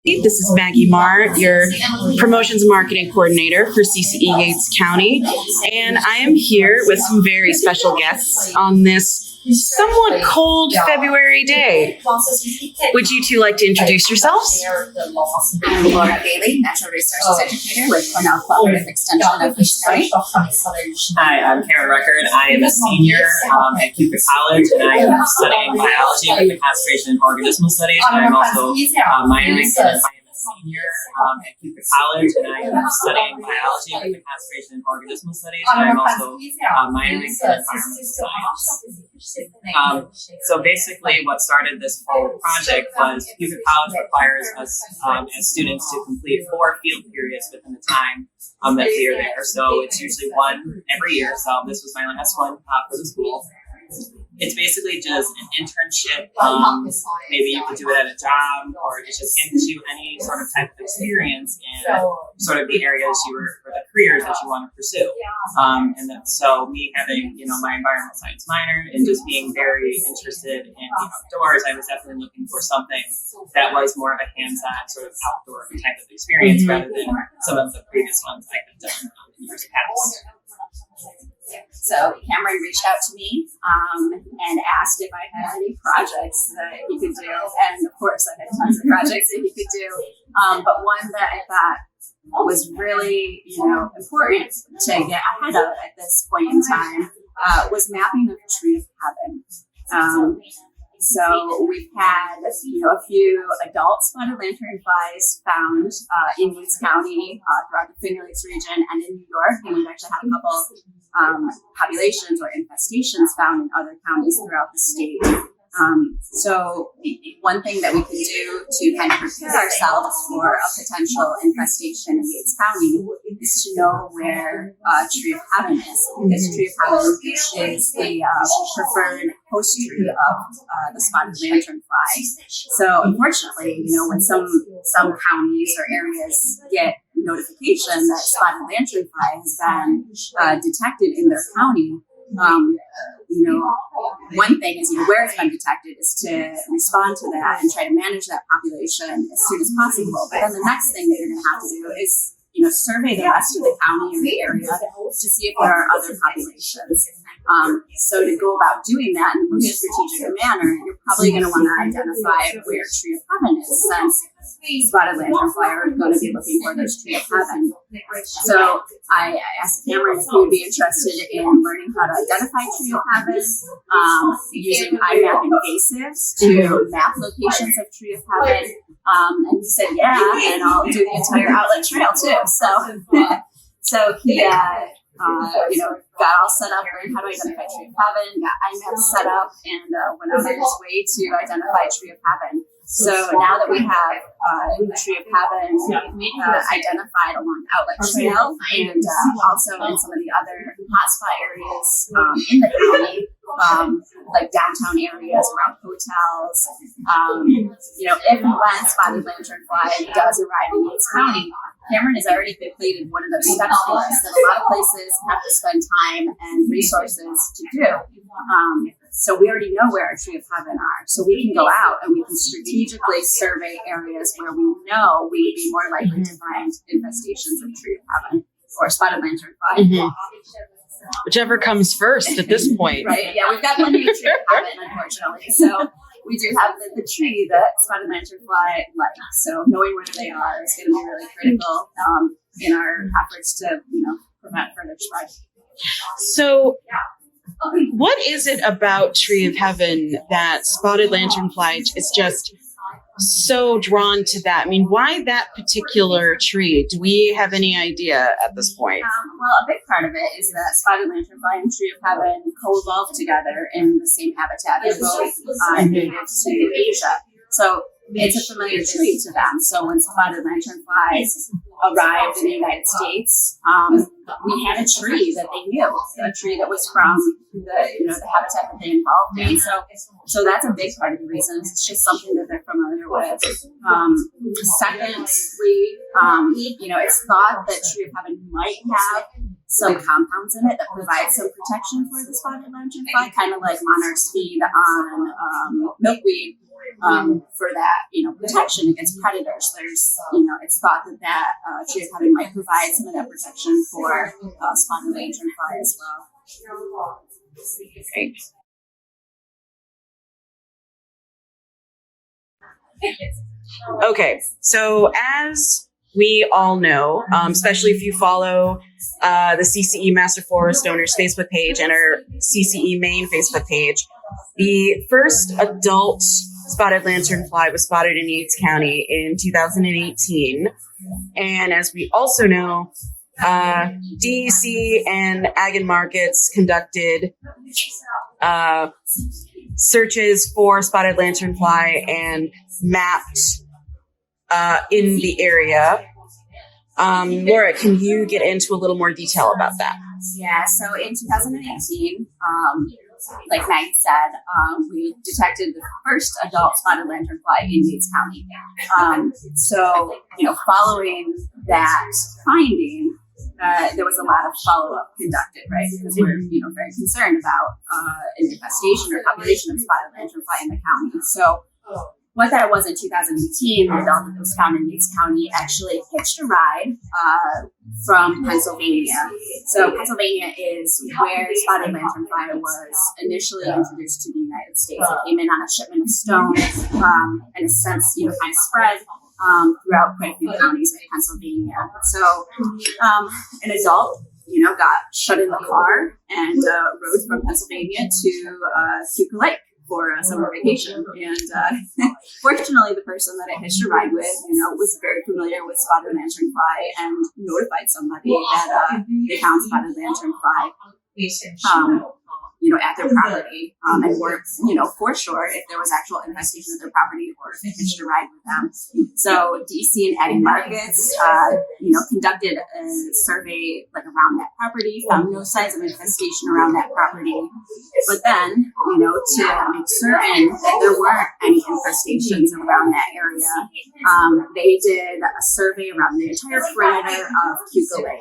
This is Maggie Mahr, your Promotions and Marketing Coordinator for CCE-Yates County, and I am here with some very special guests on this somewhat cold February day. Would you two like to introduce yourselves? I'm Laura Bailey, Natural Resources Educator with Cornell Cooperative Extension of Yates County. Hi, I'm Kamren. I am a senior at Cooper College, and I am studying biology with the concentration in organismal studies. And I'm also minoring in senior at Cooper College, and I am studying biology with the concentration in organismal studies. And I'm also minoring in environmental science. So basically, what started this whole project was Cooper College requires us as students to complete 4 field periods within the time that we are there. So it's usually one every year. So this was my last one for the school. It's basically just an internship. Maybe you could do it at a job, or it just gives you any sort of type of experience in sort of the areas or the careers that you want to pursue. So me having, my environmental science minor and just being very interested in the outdoors, I was definitely looking for something that was more of a hands-on sort of outdoor type of experience rather than some of the previous ones I had done in years past. So Kamren reached out to me and asked if I had any projects that he could do. And of course, I had tons of projects that he could do. But one that I thought was really, important to get ahead of at this point in time was mapping of Tree of Heaven. So we've had, a few adult spotted lanternflies found in Yates County, throughout the Finger Lakes region, and in New York. And we've actually had a couple populations or infestations found in other counties throughout the state. So one thing that we can do to kind of prepare ourselves for a potential infestation in Yates County is to know where Tree of Heaven is. Because Tree of Heaven is the preferred host tree of the spotted lanternfly. So unfortunately, when some counties or areas get notification that spotted lanternfly has been detected in their county, one thing is, where it's been detected is to respond to that and try to manage that population as soon as possible. But then the next thing that you're going to have to do is, survey the rest of the county or the area to see if there are other populations. So to go about doing that in the most strategic manner, you're probably going to want to identify where Tree of Heaven is, since spotted lanternfly are going to be looking for this Tree of Heaven. So I asked Kamren if he would be interested in learning how to identify Tree of Heaven, using iMap invasives to map locations of Tree of Heaven. And he said, yeah, and I'll do the entire outlet trail too. So he, got all set up, learned how to identify Tree of Heaven, got iMap set up, and went out of his way to identify Tree of Heaven. So now that we have Tree of Heaven identified along the outlet trail and also in some of the other hotspot areas in the county, like downtown areas around hotels, if and when spotted lanternfly does arrive in Yates County, Kamren has already completed one of those steps for us that a lot of places have to spend time and resources to do. So we already know where our Tree of Heaven are. So we can go out and we can strategically survey areas where we know we would be more likely to find infestations of Tree of Heaven or spotted lanternfly. Mm-hmm. Whichever comes first at this point. Right, yeah, we've got plenty of Tree of Heaven, unfortunately. So we do have the tree that spotted lanternfly like. So knowing where they are is going to be really critical in our efforts to, prevent further spread. So what is it about Tree of Heaven that spotted lanternfly is just so drawn to that? I mean, why that particular tree? Do we have any idea at this point? Well, a big part of it is that spotted lanternfly and Tree of Heaven co-evolved together in the same habitat. They're both native to Asia. So it's a familiar tree to them. So when spotted lanternflies arrived in the United States, we had a tree that they knew, a tree that was from the habitat that they involved in. So that's a big part of the reason. It's just something that they're familiar with. Secondly, it's thought that Tree of Heaven might have some compounds in it that provide some protection for the spotted lanternfly, kind of like monarch's feed on milkweed for that, protection against predators. There's, it's thought that tree of heaven might provide some of that protection for spotted lanternfly as well. Great. Okay, so as we all know, especially if you follow the CCE Master Forest Owners Facebook page and our CCE main Facebook page, the first adult spotted lanternfly was spotted in Yates County in 2018. And as we also know, DEC and Ag and Markets conducted searches for spotted lanternfly and mapped in the area. Laura, can you get into a little more detail about that? Yeah, so in 2018, like Maggie said, we detected the first adult spotted lanternfly in Yates County. Following that finding, there was a lot of follow-up conducted, right? Because we're, very concerned about an infestation or population of spotted lanternfly in the county. So what that was in 2018, the adult that was found in Yates County actually hitched a ride from Pennsylvania. So Pennsylvania is where spotted lanternfly was initially introduced to the United States. It came in on a shipment of stones and has since, kind of spread throughout quite a few counties of Pennsylvania. So an adult, got shut in the car and rode from Pennsylvania to Keuka Lake for a summer vacation. And fortunately, the person that I hitched a ride with, was very familiar with spotted lanternfly and notified somebody that they found spotted lanternfly at their property, and weren't, for sure if there was actual infestation of their property or if they hitched a ride with them. So DC and Ag and Markets, conducted a survey around that property, found no signs of infestation around that property. But then, to make certain that there weren't any infestations around that area, they did a survey around the entire perimeter of Keuka Lake.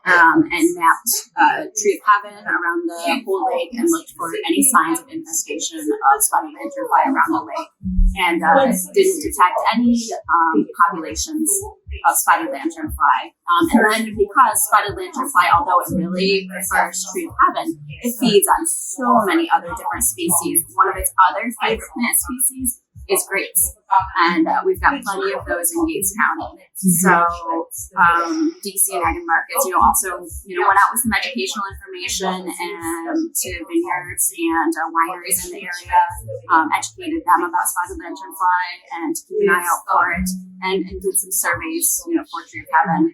And mapped tree of heaven around the whole lake and looked for any signs of infestation of spotted lanternfly around the lake, and didn't detect any populations of spotted lanternfly. And then because spotted lanternfly, although it really prefers tree of heaven, it feeds on so many other different species. One of its other favorite plant species is grapes. And we've got plenty of those in Yates County. So DC and Ag and Markets, also, went out with some educational information and to vineyards and wineries in the area, educated them about spotted lanternfly and to keep an eye out for it, and did some surveys, for tree of heaven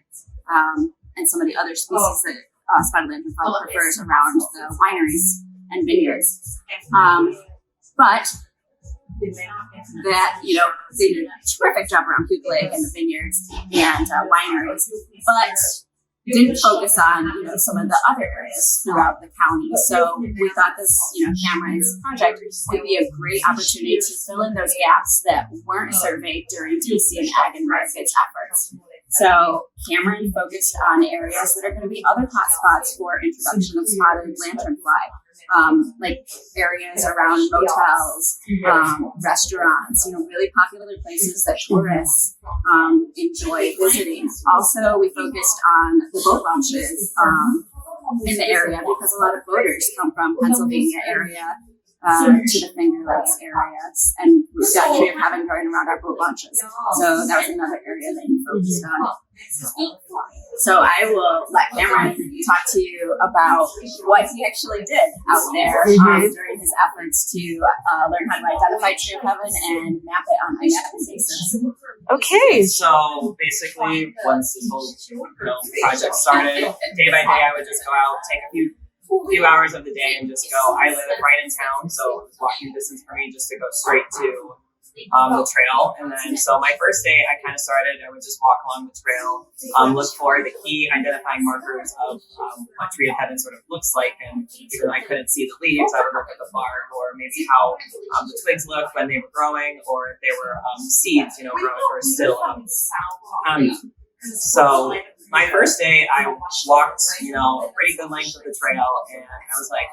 and some of the other species that spotted lanternfly prefers around the wineries and vineyards. But that, they did a terrific job around Keuka Lake and the vineyards and wineries, but didn't focus on, some of the other areas throughout the county. So we thought this, Kamren's project would be a great opportunity to fill in those gaps that weren't surveyed during DC and Ag and Markets efforts. So Kamren focused on areas that are going to be other hotspots for introduction of spotted lanternfly, like areas around motels, restaurants, really popular places that tourists enjoy visiting. Also, we focused on the boat launches in the area because a lot of boaters come from Pennsylvania area to the Finger Lakes areas, and we've got tree of heaven growing around our boat launches. So that was another area that he focused on. So I will let Kamren talk to you about what he actually did out there during his efforts to learn how to identify tree of heaven and map it on a mapping basis. Okay. So basically, once this whole project started, day by day, I would just go out, take a few hours of the day and just go. I live right in town, so it was walking distance for me just to go straight to the trail. And then, so my first day, I kind of started, I would just walk along the trail, look for the key identifying markers of what tree of heaven sort of looks like. And even though I couldn't see the leaves, I would look at the bark, or maybe how the twigs looked when they were growing, or if they were seeds, growing or still So my first day, I walked, a pretty good length of the trail, and I was like,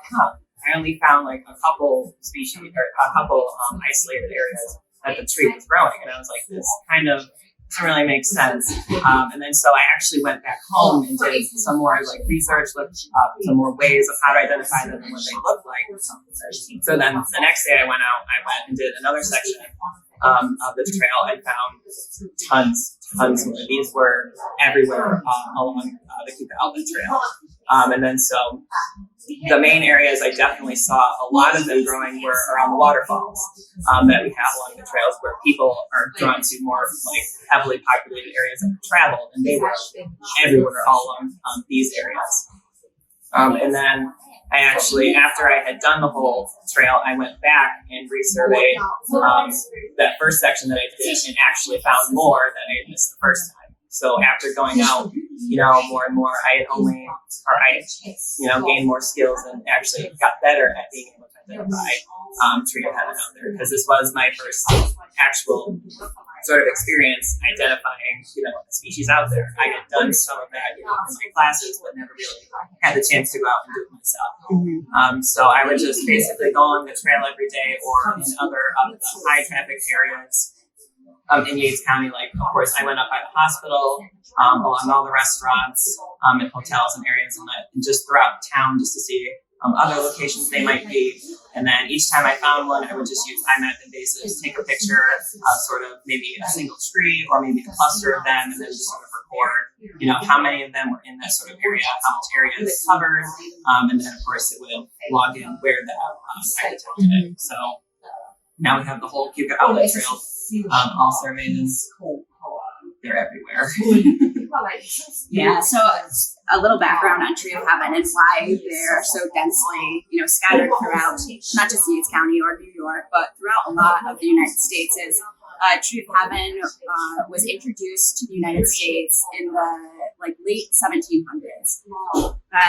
I only found like a couple species or a couple isolated areas that the tree was growing. And I was like, this kind of doesn't really make sense. And then so I actually went back home and did some more like research, looked up some more ways of how to identify them and what they look like. So then the next day I went and did another section of the trail and found tons more. These were everywhere along the Cooper Outlet Trail. And then so the main areas I definitely saw a lot of them growing were around the waterfalls that we have along the trails, where people are drawn to more like heavily populated areas that have traveled, and they were everywhere all along these areas. And then I actually, after I had done the whole trail, I went back and resurveyed that first section that I did and actually found more than I had missed the first time. So after going out, more and more, I gained more skills and actually got better at being able to identify tree of heaven out there, because this was my first actual sort of experience identifying, a species out there. I had done some of that, in my classes, but never really had the chance to go out and do it myself. Mm-hmm. So I would just basically go on the trail every day or in other of the high traffic areas in Yates County. Like, of course, I went up by the hospital, along all the restaurants, and hotels and areas, and just throughout town, just to see other locations they might be. And then each time I found one, I would just use iMap invasives, take a picture of sort of maybe a single tree or maybe a cluster of them, and then just sort of record, how many of them were in that sort of area, how much area they covered, and then of course it would log in where that I detected it. So now we have the whole Cooper Outlet Trail all surveyed, and they're everywhere. Yeah, so a little background on Tree of Heaven and why they're so densely, scattered throughout not just Yates County or New York, but throughout a lot of the United States is Tree of Heaven was introduced to the United States in the late 1700s.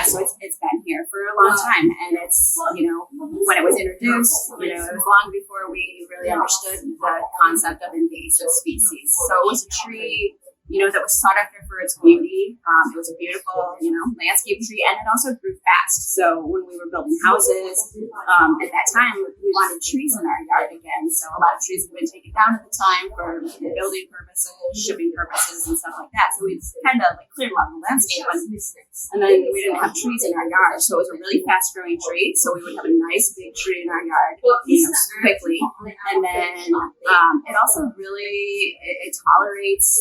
So it's been here for a long time, and it's when it was introduced, it was long before we really understood the concept of invasive species. So it was a tree that was sought after for its beauty. It was a beautiful, landscape tree, and it also grew fast. So when we were building houses, at that time, we wanted trees in our yard again. So a lot of trees had been taken down at the time for building purposes, shipping purposes, and stuff like that. So we kind of cleared a lot of the landscape, and then we didn't have trees in our yard. So it was a really fast-growing tree. So we would have a nice big tree in our yard, quickly. And then it also really it tolerates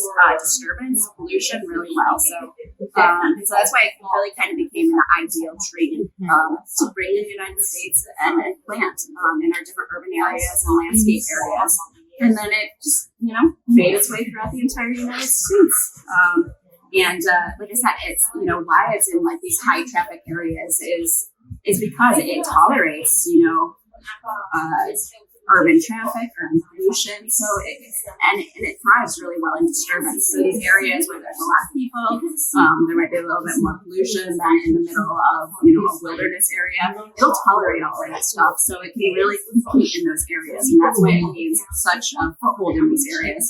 disturbance, pollution really well. So that's why it really kind of became an ideal tree to bring in the United States and plant in our different urban areas and landscape areas. And then it just, made its way throughout the entire United States. And like I said, it's, why it's in these high traffic areas is because it tolerates, urban traffic, urban pollution. So it thrives really well in disturbance. So these areas where there's a lot of people, there might be a little bit more pollution than in the middle of, a wilderness area. It'll tolerate all of that stuff. So it can really compete in those areas. And that's why it gains such a foothold in these areas.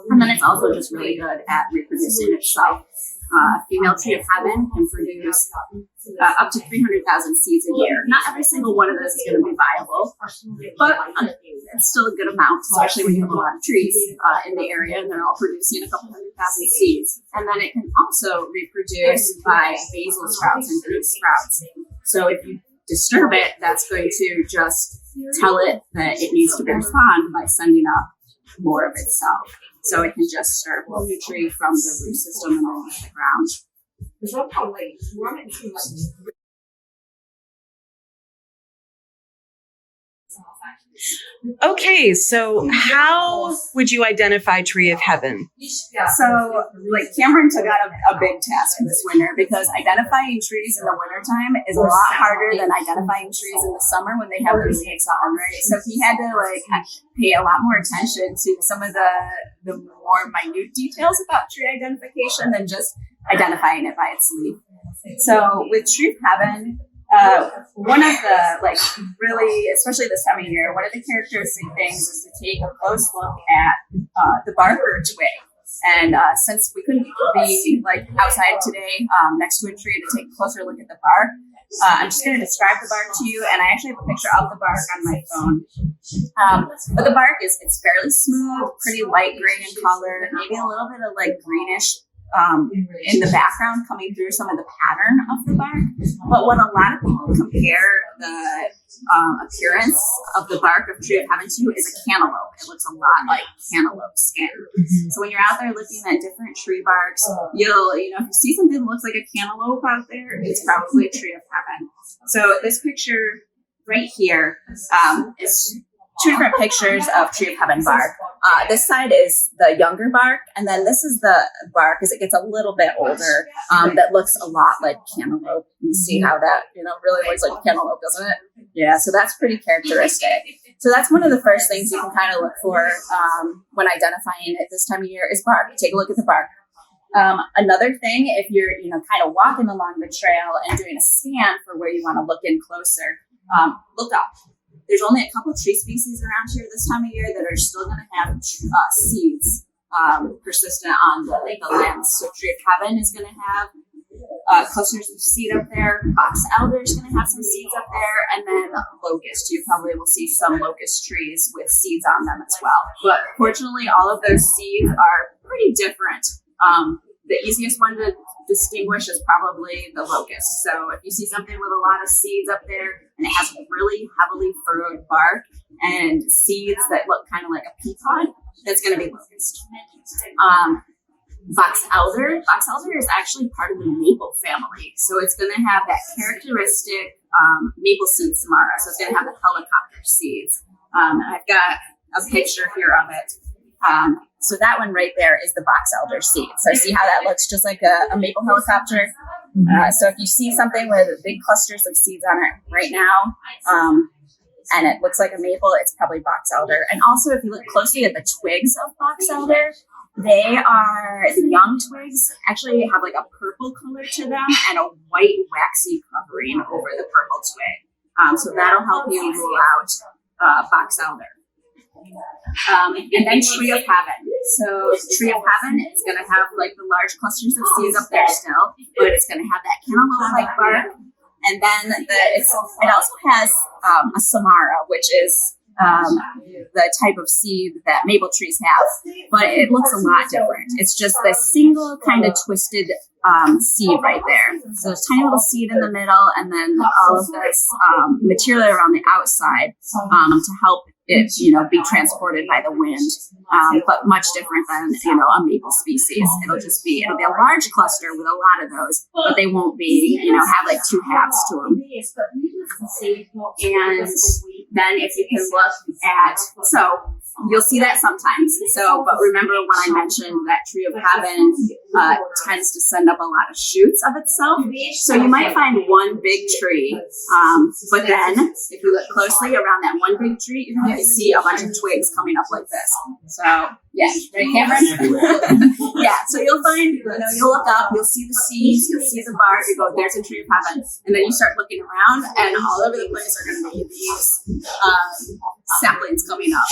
And then it's also just really good at reproducing itself. Female Tree of Heaven can produce up to 300,000 seeds a year. Not every single one of those is going to be viable, but it's still a good amount, especially when you have a lot of trees in the area and they're all producing a couple 100,000 seeds. And then it can also reproduce by basal sprouts and root sprouts. So if you disturb it, that's going to just tell it that it needs to respond by sending up more of itself. So it can just start a whole new tree from the root system underneath the ground. Okay, so how would you identify Tree of Heaven? So, Kamren took out a big task this winter, because identifying trees in the wintertime is a lot harder than identifying trees in the summer when they have their leaves on, right? So he had to pay a lot more attention to some of the more minute details about tree identification than just identifying it by its leaf. So with Tree of Heaven, one of the really, especially this time of year, one of the characteristic things is to take a close look at the bark or twig. And since we couldn't be outside today next to a tree to take a closer look at the bark, I'm just going to describe the bark to you, and I actually have a picture of the bark on my phone. But the bark it's fairly smooth, pretty light gray in color, maybe a little bit of like greenish in the background coming through some of the pattern of the bark. But what a lot of people compare the appearance of the bark of Tree of Heaven to is a cantaloupe. It looks a lot like cantaloupe skin. So when you're out there looking at different tree barks, you'll, if you see something that looks like a cantaloupe out there, it's probably a Tree of Heaven. So this picture right here is two different pictures of Tree of Heaven bark. This side is the younger bark, and then this is the bark as it gets a little bit older that looks a lot like cantaloupe. You see how that really looks like cantaloupe, doesn't it? Yeah, so that's pretty characteristic. So that's one of the first things you can kind of look for when identifying it this time of year is bark. Take a look at the bark. Another thing, if you're kind of walking along the trail and doing a scan for where you want to look in closer, look up. There's only a couple of tree species around here this time of year that are still going to have seeds persistent on the limbs. So Tree of Heaven is going to have clusters of seed up there. Box elder is going to have some seeds up there, and then locust. You probably will see some locust trees with seeds on them as well. But fortunately, all of those seeds are pretty different. The easiest one to distinguish is probably the locust. So if you see something with a lot of seeds up there and it has really heavily furrowed bark and seeds that look kind of like a pecan, that's going to be locust. Box elder is actually part of the maple family. So it's going to have that characteristic maple seed samara. So it's going to have the helicopter seeds. I've got a picture here of it. So that one right there is the box elder seed. So see how that looks just like a maple helicopter? So if you see something with big clusters of seeds on it right now, and it looks like a maple, it's probably box elder. And also if you look closely at the twigs of box elder, the young twigs actually have like a purple color to them and a white waxy covering over the purple twig. So that'll help you rule out box elder. And then Tree of Heaven. So Tree of Heaven is going to have like the large clusters of seeds up there still, but it's going to have that cantaloupe-like bark. And then it also has a samara, which is the type of seed that maple trees have, but it looks a lot different. It's just this single kind of twisted seed right there. So there's a tiny little seed in the middle, and then all of this material around the outside to help it, be transported by the wind, but much different than, a maple species. It'll be a large cluster with a lot of those, but they won't be, have like two halves to them. And then if you can look at, so you'll see that sometimes. So, but remember when I mentioned that Tree of Heaven tends to send up a lot of shoots of itself. So you might find one big tree, but then if you look closely around that one big tree, you're going to see a bunch of twigs coming up like this. So, yeah, right, Kamren? Yeah, so you'll find, you'll look up, you'll see the seeds, you'll see the bark, you go, there's a Tree of Heaven. And then you start looking around, and all over the place are going to be these saplings coming up.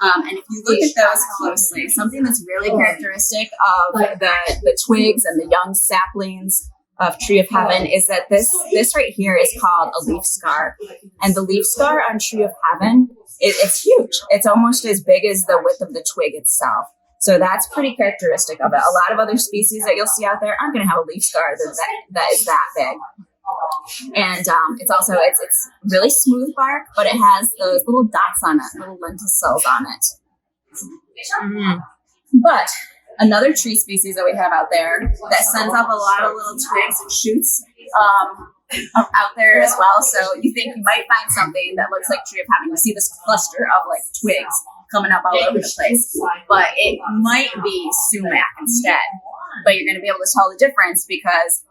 And if you look at those closely, something that's really characteristic of the twigs and the young saplings of Tree of Heaven is that this right here is called a leaf scar. And the leaf scar on Tree of Heaven, it's huge. It's almost as big as the width of the twig itself. So that's pretty characteristic of it. A lot of other species that you'll see out there aren't going to have a leaf scar that is that big. And it's really smooth bark, but it has those little dots on it, little lenticels on it. But another tree species that we have out there that sends up a lot of little twigs and shoots out there as well. So you think you might find something that looks like Tree of Heaven. You see this cluster of like twigs coming up all over the place, but it might be sumac instead. But you're going to be able to tell the difference because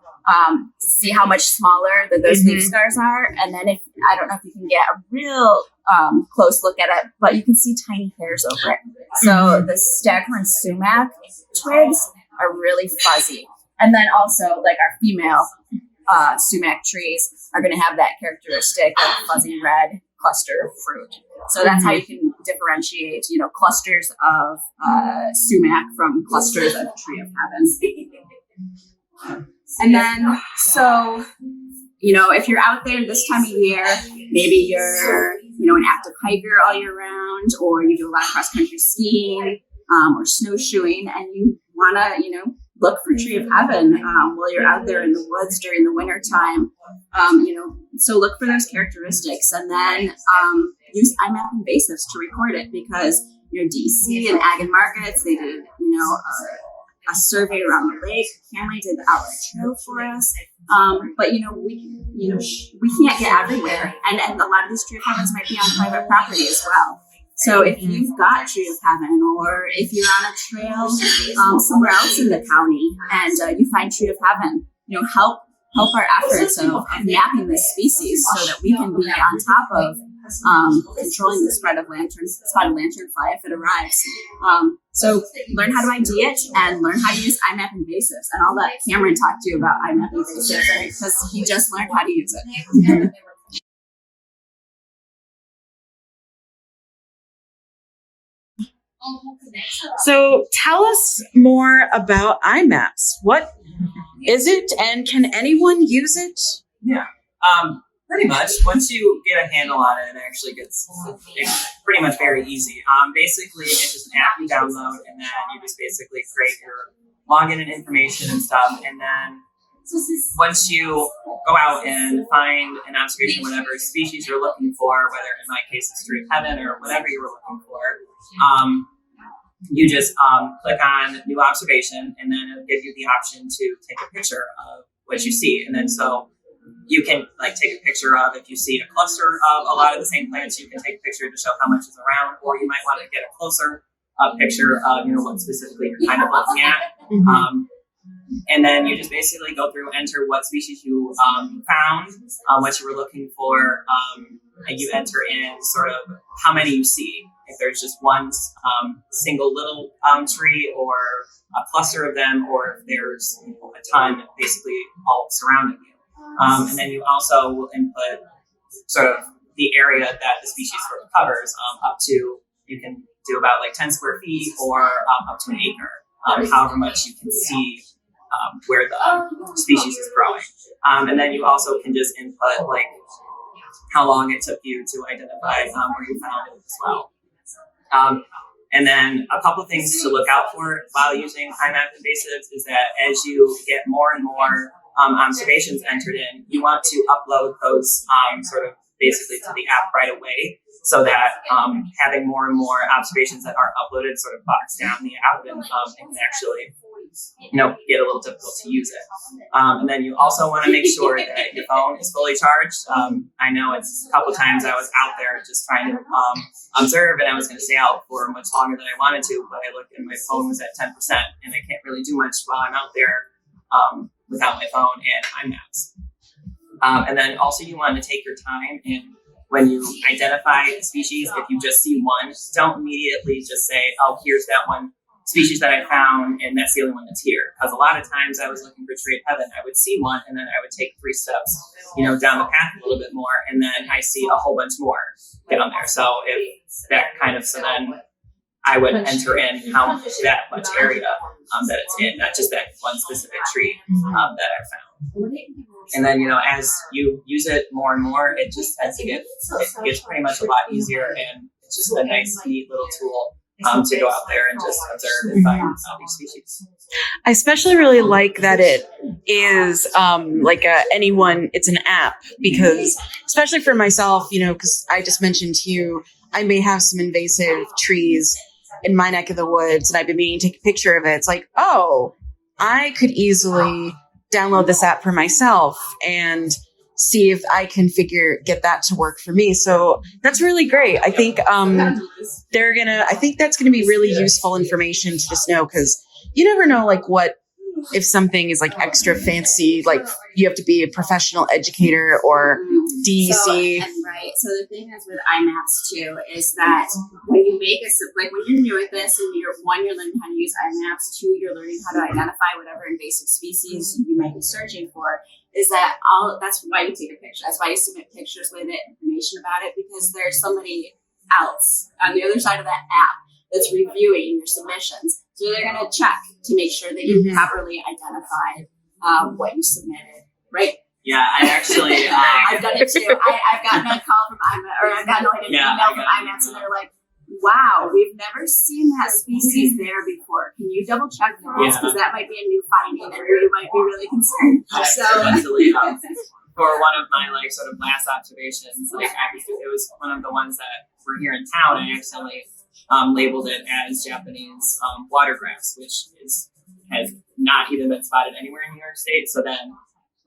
see how much smaller those leaf scars are. And then I don't know if you can get a real close look at it, but you can see tiny hairs over it. So the staghorn sumac twigs are really fuzzy. And then also like our female sumac trees are going to have that characteristic of fuzzy red cluster of fruit. So that's how you can differentiate, clusters of sumac from clusters of Tree of Heaven. And then, so if you're out there this time of year, maybe you're, an active hiker all year round, or you do a lot of cross-country skiing or snowshoeing, and you want to, look for Tree of Heaven while you're out there in the woods during the winter time. So look for those characteristics, and then use iMap invasives to record it, because DC and Ag and Markets, they did a survey around the lake. Kamren did the outlet trail for us, but we can't get everywhere, and a lot of these Tree of Heavens might be on private property as well. So if you've got Tree of Heaven, or if you're on a trail somewhere else in the county and you find Tree of Heaven, help our efforts of mapping this species so that we can be on top of controlling the spread of spotted lanternfly if it arrives. So learn how to ID it and learn how to use iMap invasives. And I'll let Kamren talk to you about iMap invasives, because he just learned how to use it. So tell us more about iMaps. What is it, and can anyone use it? Yeah. Pretty much. Once you get a handle on it, it's pretty much very easy. Basically, it's just an app you download, and then you just basically create your login and information and stuff. And then once you go out and find an observation, whatever species you're looking for, whether in my case it's Tree of Heaven or whatever you were looking for, you just click on new observation, and then it'll give you the option to take a picture of what you see. And then so you can take a picture of, if you see a cluster of a lot of the same plants, you can take a picture to show how much is around, or you might want to get a closer picture of what specifically you're kind of looking at. And then you just basically go through, enter what species you found, what you were looking for, and you enter in sort of how many you see. If there's just one single little tree, or a cluster of them, or if there's a ton basically all surrounding you. And then you also will input sort of the area that the species sort of covers, up to, you can do about 10 square feet or up to an acre, however much you can see where the species is growing. And then you also can just input how long it took you to identify where you found it as well. And then a couple things to look out for while using iMap invasives is that as you get more and more observations entered in, you want to upload those sort of basically to the app right away, so that having more and more observations that aren't uploaded sort of bogs down the app, and it can actually get a little difficult to use it. And then you also want to make sure that your phone is fully charged. I know it's a couple times I was out there just trying to observe, and I was going to stay out for much longer than I wanted to, but I looked and my phone was at 10%, and I can't really do much while I'm out there without my phone and iMaps. And then also you want to take your time, and when you identify a species, if you just see one, don't immediately just say, oh, here's that one species that I found, and that's the only one that's here. Because a lot of times I was looking for Tree of Heaven, I would see one, and then I would take 3 steps, down the path a little bit more, and then I see a whole bunch more down there. So then I would enter in that much area that it's in, not just that one specific tree that I found. And then, as you use it more and more, it just it gets pretty much a lot easier, and it's just a nice, neat little tool to go out there and just observe and find these species. I especially really like that it is it's an app, because especially for myself, because I just mentioned to you, I may have some invasive trees in my neck of the woods, and I've been meaning to take a picture of it. It's like, oh, I could easily download this app for myself and see if I can get that to work for me. So that's really great. I think that's gonna be really useful information to just know, because you never know if something is extra fancy, you have to be a professional educator or DEC. Right. So the thing is with iMaps too is that when you make when you're new at this, and you're learning how to use iMaps, 2, you're learning how to identify whatever invasive species you might be searching for. That's why you take a picture. That's why you submit pictures with it, information about it, because there's somebody else on the other side of that app that's reviewing your submissions. So they're going to check to make sure that you properly identified what you submitted, right? Yeah, I actually. I've done it too. I've gotten a call from iMap, or I've gotten an email from iMap, and they're like, "Wow, we've never seen that species there before. Can you double check for us? Because that might be a new finding, and we might be really concerned." So, actually, for one of my sort of last observations, it was one of the ones that were here in town. I accidentally labeled it as Japanese watergrass, which has not even been spotted anywhere in New York State. So then,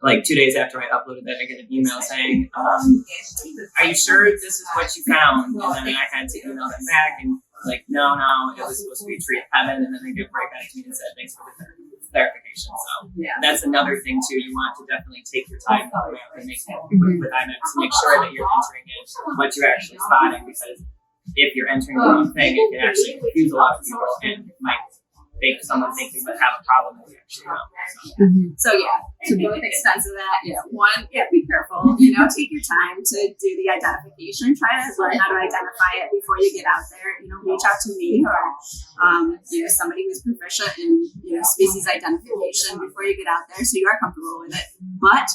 2 days after I uploaded that, I get an email saying, "Are you sure this is what you found?" And then I had to email them back and no, it was supposed to be a tree of heaven. And then they get right back to me and said, "Thanks for the clarification." So that's another thing too. You want to definitely take your time with iMap and with iMap to make sure that you're entering in what you're actually spotting, because if you're entering the wrong thing, it can actually confuse a lot of people and might make someone think you might have a problem that you actually don't. So to both extents of that, one, be careful. Take your time to do the identification. Try to learn how to identify it before you get out there. Reach out to me or somebody who's proficient in species identification before you get out there, so you are comfortable with it. But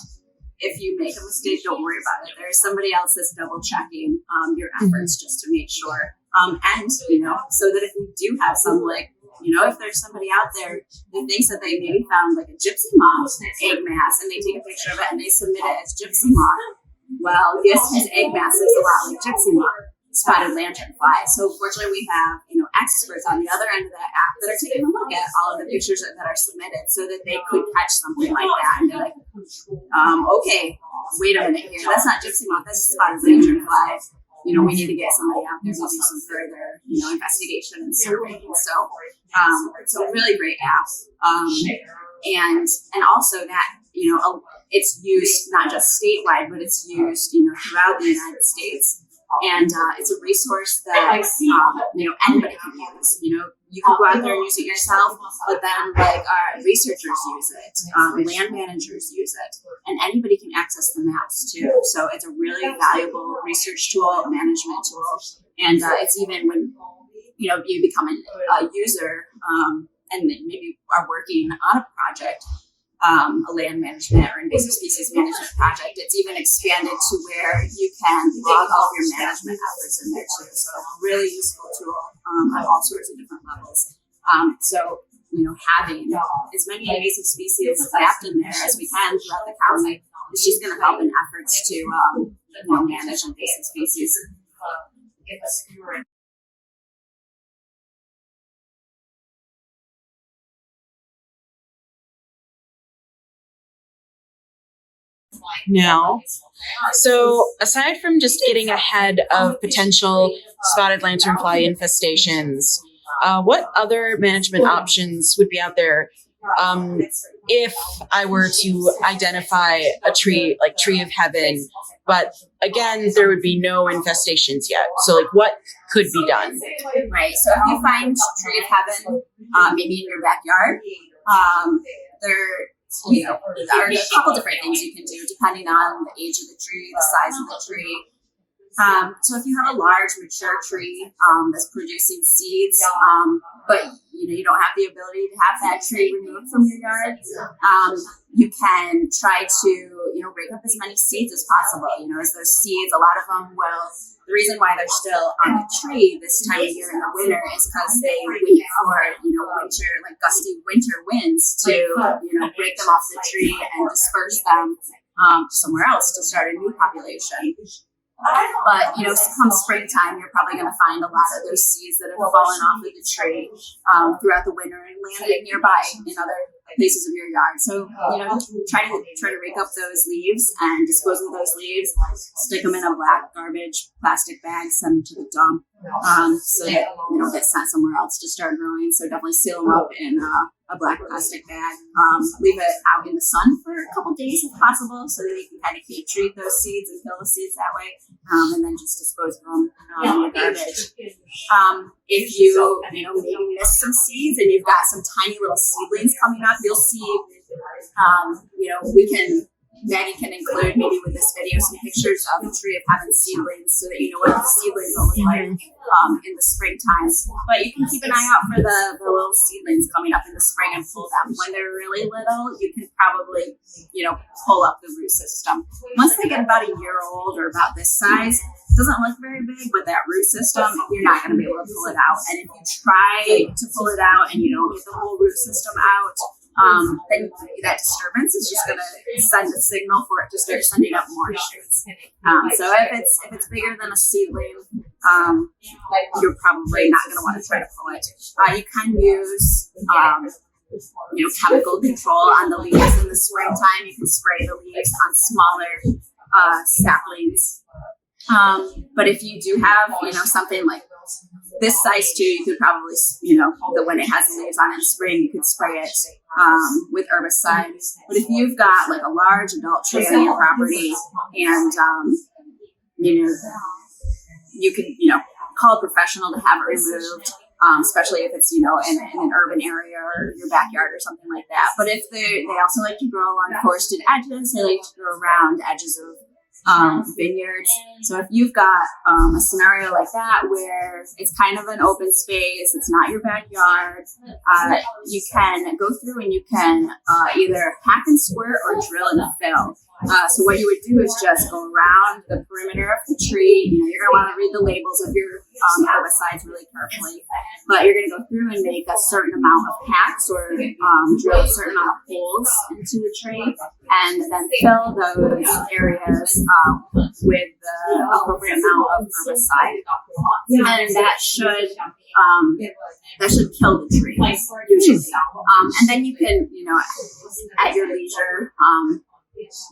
if you make a mistake, don't worry about it. There's somebody else that's double checking your efforts just to make sure. And so that if we do have some if there's somebody out there that thinks that they maybe found a gypsy moth egg mass and they take a picture of it and they submit it as gypsy moth, well, this egg mass looks a lot like gypsy moth, spotted lanternfly. So fortunately, we have experts on the other end of that app that are taking a look at all of the pictures that are submitted, so that they could catch something like that and be like, okay, wait a minute here, that's not gypsy moth, that's spotted lanternfly. We need to get somebody out there to do some further, investigation and surveying. So, it's a really great app. And also that, it's used not just statewide, but it's used, throughout the United States. And it's a resource that, anybody can use. You can go out there and use it yourself, but then researchers use it, land managers use it, and anybody can access the maps too. So it's a really valuable research tool, management tool, and it's even when you become a user and maybe are working on a project. A land management or invasive species management project, it's even expanded to where you can log all of your management efforts in there too. So a really useful tool on all sorts of different levels. So, having as many invasive species mapped in there as we can throughout the county is just going to help in efforts to manage invasive species. Now, so aside from just getting ahead of potential spotted lanternfly infestations, what other management options would be out there if I were to identify a tree, like tree of heaven, but again, there would be no infestations yet? So what could be done? Right. So if you find tree of heaven, maybe in your backyard, there are a couple different things you can do depending on the age of the tree, the size of the tree. So if you have a large mature tree that's producing seeds, but you don't have the ability to have that tree removed from your yard, you can try to rake up as many seeds as possible. As those seeds, a lot of them will. The reason why they're still on the tree this time of year in the winter is because they wait for winter, gusty winter winds to break them off the tree and disperse them somewhere else to start a new population. But come springtime, you're probably going to find a lot of those seeds that have fallen off of the tree throughout the winter and landed nearby in other places of your yard. So try to rake up those leaves and dispose of those leaves. Stick them in a black garbage plastic bag, send them to the dump so that they don't get sent somewhere else to start growing. So definitely seal them up in a black plastic bag. Leave it out in the sun for a couple days if possible, so that you can kind of treat those seeds and kill the seeds that way, and then just dispose of them in the garbage. If you maybe miss some seeds and you've got some tiny little seedlings coming up, you'll see we can Maggie can include maybe with this video some pictures of the tree of heaven seedlings so that you know what the seedlings will look like in the springtime. But you can keep an eye out for the little seedlings coming up in the spring and pull them. When they're really little, you can probably, pull up the root system. Once they get about a year old or about this size, it doesn't look very big, but that root system, you're not going to be able to pull it out. And if you try to pull it out and you don't get the whole root system out, then that disturbance is just going to send a signal for it to start sending up more shoots. So if it's bigger than a seedling, you're probably not going to want to try to pull it. You can use chemical control on the leaves in the springtime. You can spray the leaves on smaller saplings. But if you do have something like this size too, you could probably, when it has the leaves on in spring, you could spray it with herbicide. But if you've got like a large adult tree on your property and, you could, call a professional to have it removed, especially if it's, in an urban area or your backyard or something like that. But if they also like to grow on forested edges, they like to grow around edges of vineyards. So if you've got a scenario like that where it's kind of an open space, it's not your backyard, you can go through and you can either hack and squirt or drill and fill. So what you would do is just go around the perimeter of the tree. You're going to want to read the labels of your herbicides really carefully, but you're going to go through and make a certain amount of hacks or drill a certain amount of holes into the tree, and then fill those areas with the appropriate amount of herbicide, and that should kill the tree usually. And then you can, at your leisure,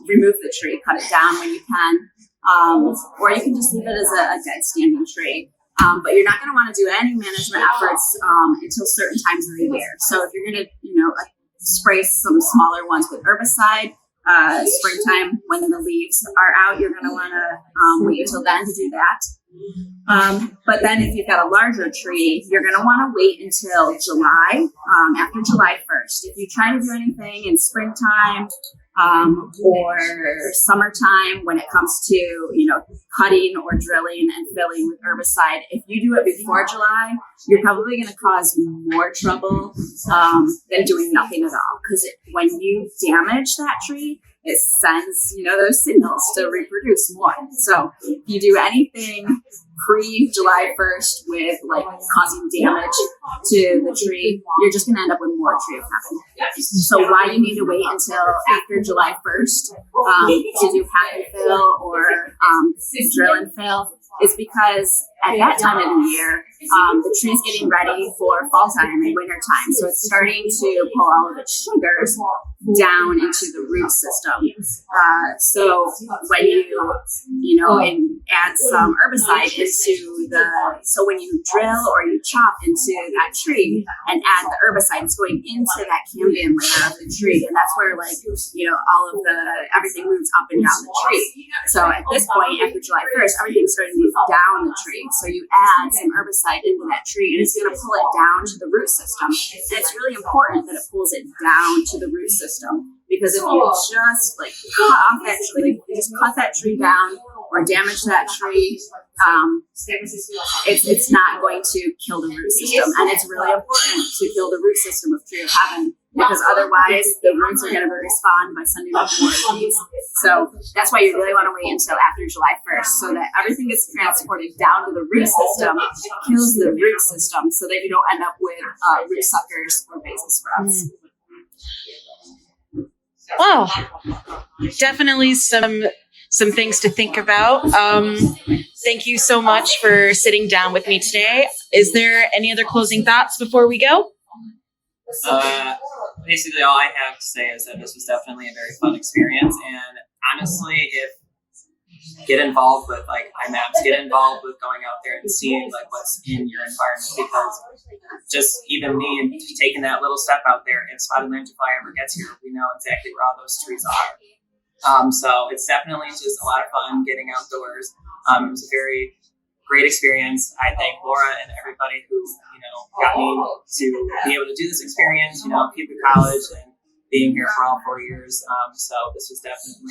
remove the tree, cut it down when you can, or you can just leave it as a dead standing tree. But you're not going to want to do any management efforts until certain times of the year. So if you're going to, spray some smaller ones with herbicide, springtime when the leaves are out, you're going to want to wait until then to do that. But then if you've got a larger tree, you're going to want to wait until July, after July 1st. If you try to do anything in springtime, or summertime when it comes to, cutting or drilling and filling with herbicide, if you do it before July, you're probably going to cause more trouble than doing nothing at all. Because when you damage that tree, it sends, those signals to reproduce more. So if you do anything pre-July 1st with causing damage to the tree, you're just going to end up with more tree of heaven. So why you need to wait until after July 1st to do hack and fill or drill and fill is because at that time of the year, the tree's getting ready for fall time and winter time. So it's starting to pull all of its sugars down into the root system. So when you, and add some herbicide so when you drill or you chop into that tree and add the herbicide, it's going into that cambium layer of the tree. And that's where all of everything moves up and down the tree. So at this point, after July 1st, everything's starting to move down the tree. So you add some herbicide into that tree and it's going to pull it down to the root system. And it's really important that it pulls it down to the root system, because if you just cut off that tree, just cut that tree down or damage that tree, it's not going to kill the root system. And it's really important to kill the root system of tree of heaven, because otherwise the roots are going to respond by sending up more seeds. So that's why you really want to wait until after July 1st, so that everything gets transported down to the root system, kills the root system, so that you don't end up with root suckers or basal sprouts. Well, definitely some things to think about. Thank you so much for sitting down with me today. Is there any other closing thoughts before we go? Basically, all I have to say is that this was definitely a very fun experience. And honestly, get involved with iMaps, get involved with going out there and seeing what's in your environment, because just even me and taking that little step out there, if spotted lanternfly ever gets here, we know exactly where all those trees are. So it's definitely just a lot of fun getting outdoors. It was a very great experience. I thank Laura and everybody who got me to be able to do this experience. Puget College and being here for all 4 years. So this was definitely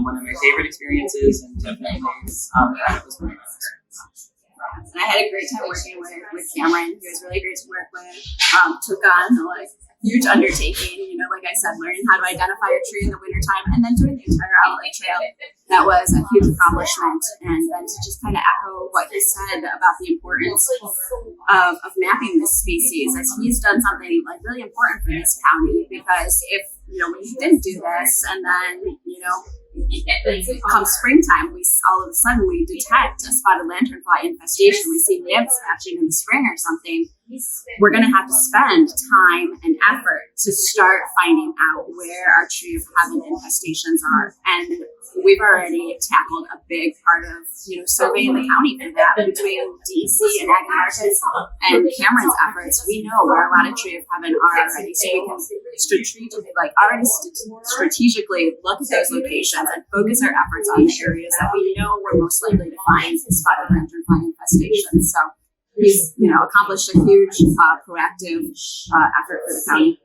one of my favorite experiences, and definitely that was one of my experiences. And I had a great time working with Kamren. He was really great to work with. Took on like huge undertaking, like I said, learning how to identify a tree in the wintertime and then doing the entire outlet trail. That was a huge accomplishment. And then to just kind of echo what he said about the importance of mapping this species, as he's done something like really important for this county, because if we didn't do this and then come springtime, all of a sudden we detect a spotted lanternfly infestation. We see nymphs hatching in the spring or something. We're going to have to spend time and effort to start finding out where our tree of heaven infestations are. And we've already tackled a big part of surveying the county for that. Between DEC and Maggie Mahr and Kamren's efforts, we know where a lot of tree of heaven are already, so we can strategically look at those locations and focus our efforts on the areas that we know we're most likely to find spotted lanternfly infestation. So he's accomplished a huge proactive effort for the county.